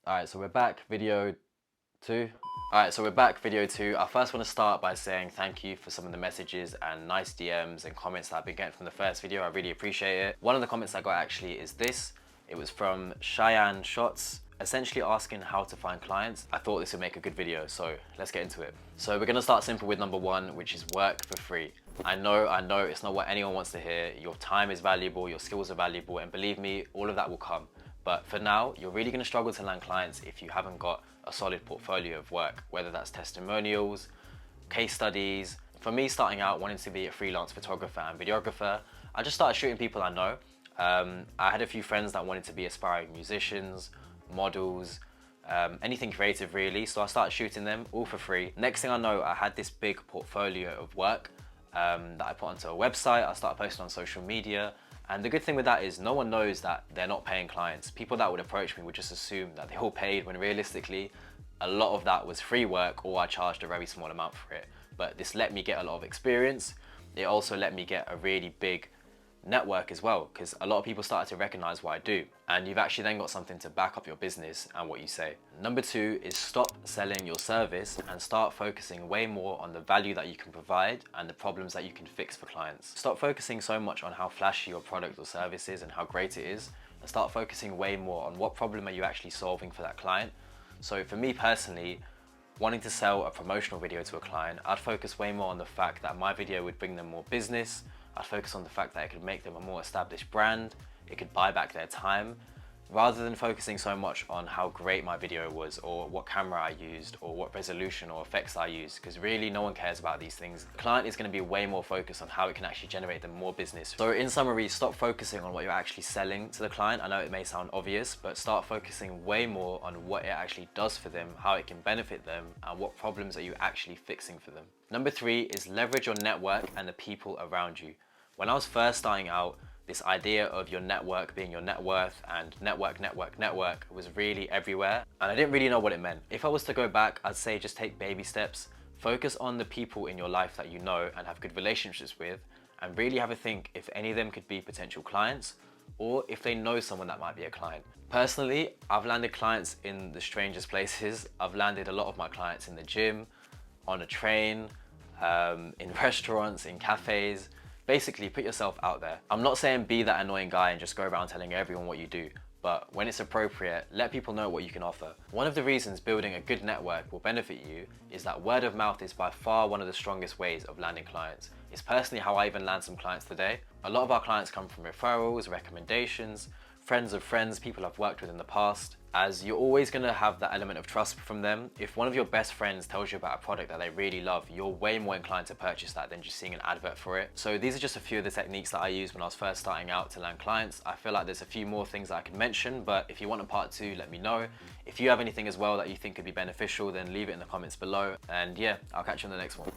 Alright, so we're back, video 2. Alright, so we're back, video 2. I first want to start by saying thank you for some of the messages and nice DMs and comments that I've been getting from the first video. I really appreciate it. One of the comments I got actually is this. It was from Cheyenne Shots, essentially asking how to find clients. I thought this would make a good video, so let's get into it. So we're gonna start simple with number 1, which is work for free. I know, it's not what anyone wants to hear. Your time is valuable, your skills are valuable, and believe me, all of that will come. But for now, you're really gonna struggle to land clients if you haven't got a solid portfolio of work, whether that's testimonials, case studies. For me, starting out wanting to be a freelance photographer and videographer, I just started shooting people I know. I had a few friends that wanted to be aspiring musicians, models, anything creative really, so I started shooting them all for free. Next thing I know, I had this big portfolio of work that I put onto a website. I started posting on social media, and the good thing with that is no one knows that they're not paying clients. People that would approach me would just assume that they all paid, when realistically a lot of that was free work, or I charged a very small amount for it. But this let me get a lot of experience. It also let me get a really big network as well, because a lot of people started to recognize what I do, and you've actually then got something to back up your business and what you say. Number 2 is stop selling your service and start focusing way more on the value that you can provide and the problems that you can fix for clients. Stop focusing so much on how flashy your product or service is and how great it is, and start focusing way more on what problem are you actually solving for that client. So for me personally, wanting to sell a promotional video to a client, I'd focus way more on the fact that my video would bring them more business. I'd focus on the fact that it could make them a more established brand, it could buy back their time, rather than focusing so much on how great my video was, or what camera I used, or what resolution or effects I used, because really no one cares about these things. The client is going to be way more focused on how it can actually generate them more business. So in summary, stop focusing on what you're actually selling to the client. I know it may sound obvious, but start focusing way more on what it actually does for them, how it can benefit them, and what problems are you actually fixing for them. Number 3 is leverage your network and the people around you. When I was first starting out, this idea of your network being your net worth and network was really everywhere, and I didn't really know what it meant. If I was to go back, I'd say just take baby steps, focus on the people in your life that you know and have good relationships with, and really have a think if any of them could be potential clients, or if they know someone that might be a client. Personally, I've landed clients in the strangest places. I've landed a lot of my clients in the gym, on a train, in restaurants, in cafes. Basically, put yourself out there. I'm not saying be that annoying guy and just go around telling everyone what you do, but when it's appropriate, let people know what you can offer. One of the reasons building a good network will benefit you is that word of mouth is by far one of the strongest ways of landing clients. It's personally how I even land some clients today. A lot of our clients come from referrals, recommendations, friends of friends, people I've worked with in the past, as you're always going to have that element of trust from them. If one of your best friends tells you about a product that they really love, you're way more inclined to purchase that than just seeing an advert for it. So these are just a few of the techniques that I used when I was first starting out to land clients. I feel like there's a few more things that I can mention, but if you want a part 2, let me know. If you have anything as well that you think could be beneficial, then leave it in the comments below. And yeah, I'll catch you on the next one.